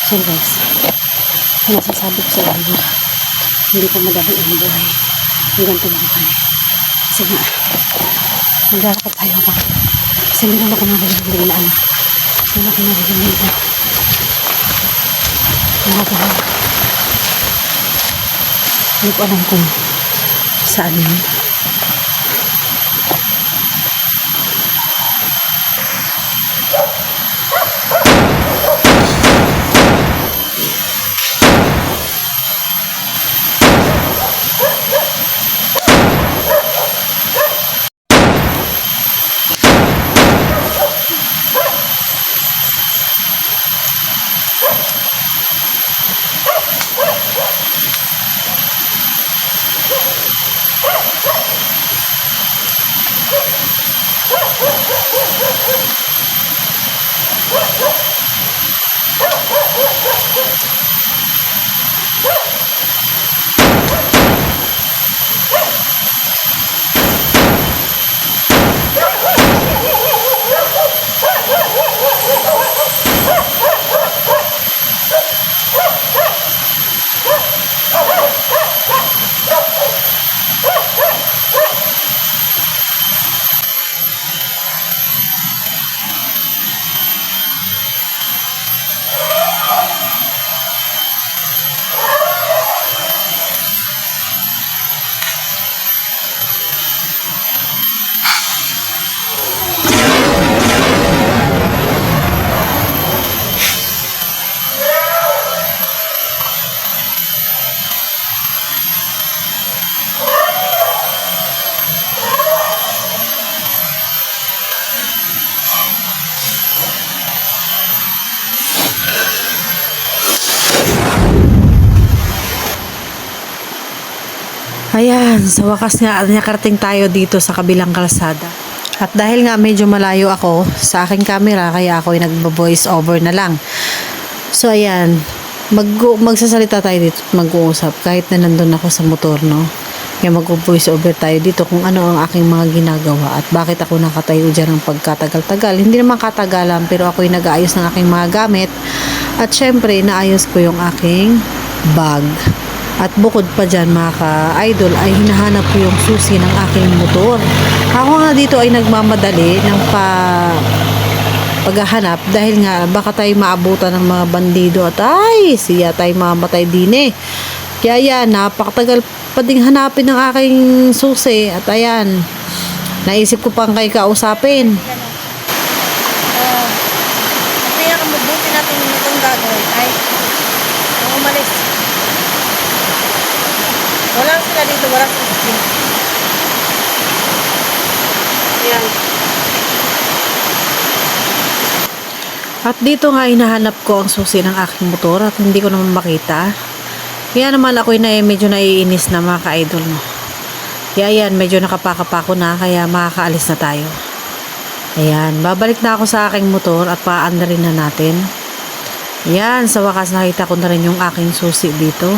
So guys, nasasabi ko sa inyo, hindi ko madali ang buhay. Ang gantong buhay. Kasi nga, maglalakad tayo pa. Kasi meron ako narinig na ano. Meron ako narinig na nakagawa. Hindi ko alam kung saan yun. Ayan, sa wakas nga nakarating tayo dito sa kabilang kalsada. At dahil nga medyo malayo ako sa aking camera, kaya ako ay nagbo-voice over na lang. So ayan, magsasalita tayo dito at mag-uusap kahit na nandun ako sa motor, no? Kaya mag-voice over tayo dito kung ano ang aking mga ginagawa at bakit ako nakatayo dyan ng pagkatagal-tagal. Hindi naman katagalan, pero ako ay nag-aayos ng aking mga gamit at syempre naayos ko yung aking bag. At bukod pa dyan mga ka-idol ay hinahanap ko yung susi ng aking motor. Ako nga dito ay nagmamadali ng paghahanap dahil nga baka tayo maabutan ng mga bandido at ay siya tayo mamatay din eh. Kaya yan, napakatagal pa ding hanapin ng aking susi at ayan, naisip ko pang kayo kausapin. Ang pinakamabuti natin itong gagawin ay umalis. Walang sila dito, walang sila dito. Ayan. At dito nga hinahanap ko ang susi ng aking motor at hindi ko naman makita. Kaya naman ako medyo naiinis na mga ka-idol, no. Kaya ayan, medyo nakapakapako na kaya makakaalis na tayo. Ayan, babalik na ako sa aking motor at paandarin na natin. Ayan, sa wakas nakita ko na rin yung aking susi dito.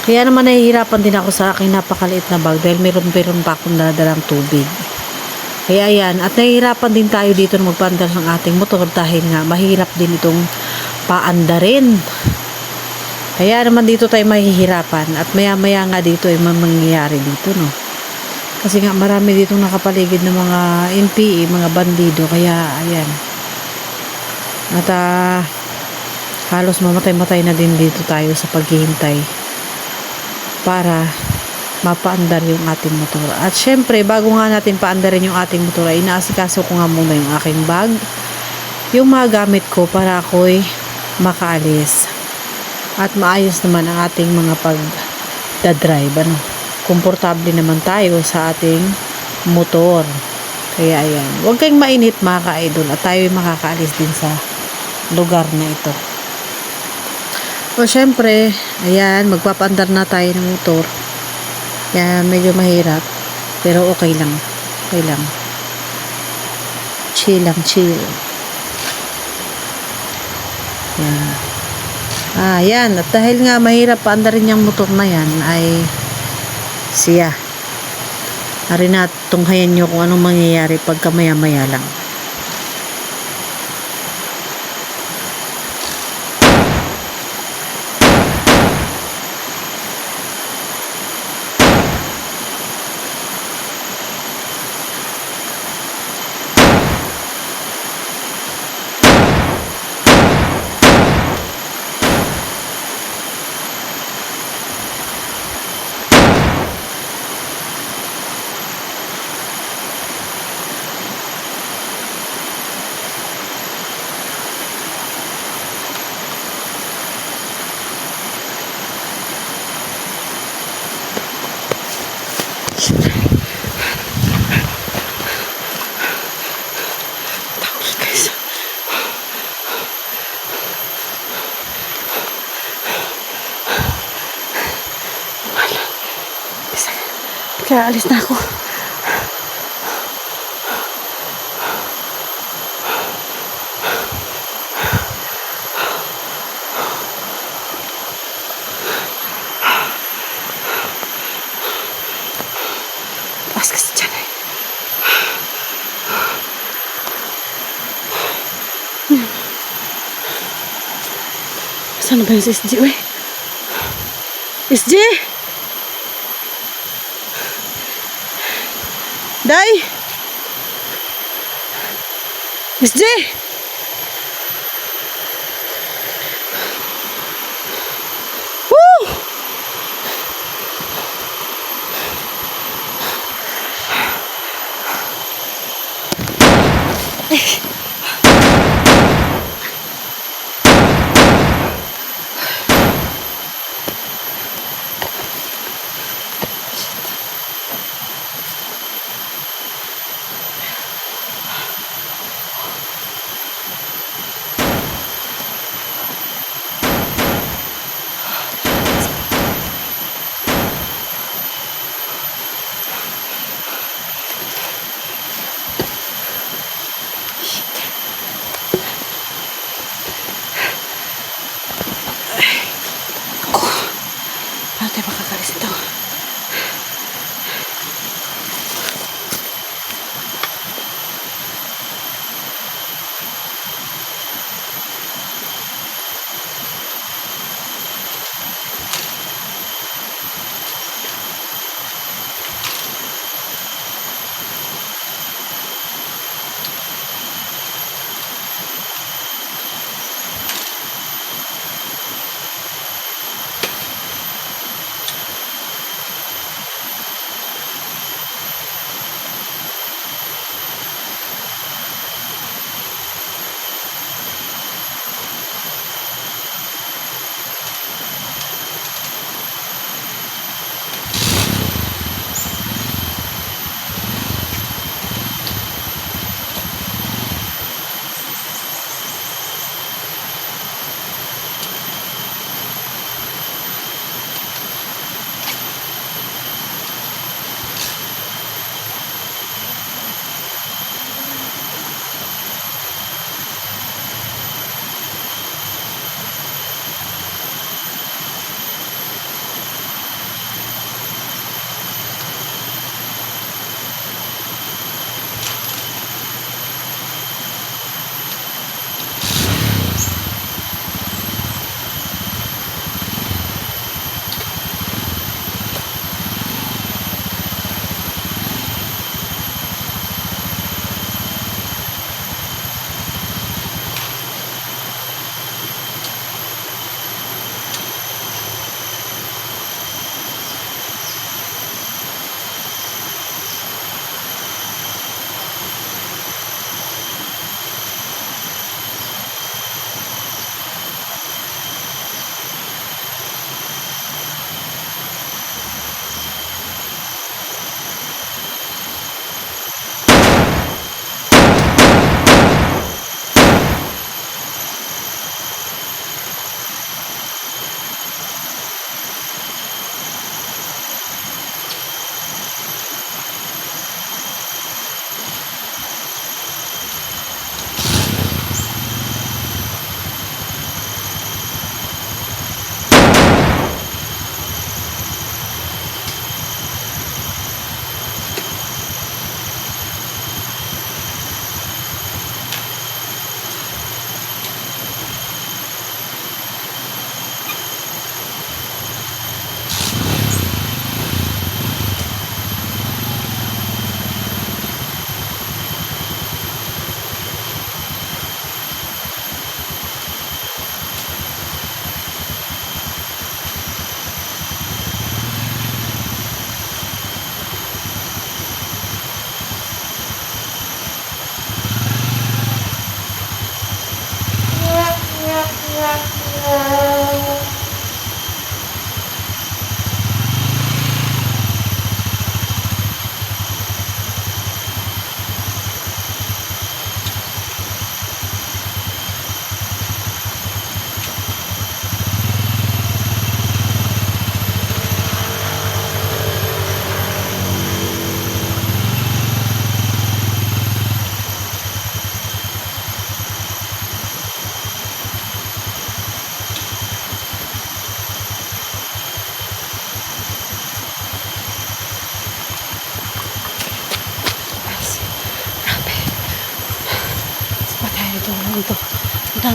Kaya naman nahihirapan din ako sa aking napakaliit na bag dahil meron pa akong dadalang tubig. Kaya ayan, at nahihirapan din tayo dito na magpaandar ng ating motor dahil nga mahirap din itong paandarin. Kaya naman dito tayo mahihirapan at maya-maya nga dito ay mangyayari dito, no. Kasi nga marami dito nakapaligid ng mga NPE, mga bandido, kaya ayan. At halos mamatay-matay na din dito tayo sa paghihintay para mapaandar yung ating motor. At syempre, bago nga natin paandarin yung ating motor, ay inaasikaso ko nga muna yung aking bag, yung mga gamit ko para ako'y makaalis. At maayos naman ang ating mga pag-drive, ano. Komportable naman tayo sa ating motor. Kaya ayan, huwag kayong mainit mga ka-idol at tayo'y makakaalis din sa lugar na ito. O syempre, ayan, magpapaandar na tayo ng motor. Yan, medyo mahirap. Pero okay lang. Okay lang. Chill lang, chill. Yan. Yan. At dahil nga mahirap paandarin yung motor na yan, ay siya. Ari na, tunghayan nyo kung anong mangyayari pagka maya-maya lang. Takot guys. Wala. Kaya alis na ako. Taas kasi dyan eh. Saan ba yung si SG? Uy! SG! Day! SG! Woo!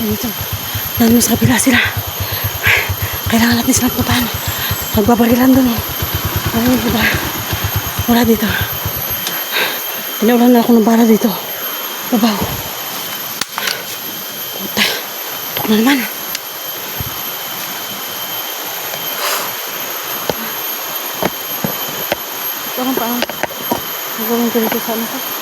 Dito. Nandun sa kabila sila. Kailangan natin silang puntahan. Nagbabarilan doon. Ano ba? Wala dito. Pinaulan na ako ng bala dito. Babaw. Puta. Tok na naman. Ito lang pa. Nagawin ko dito sa ano ko.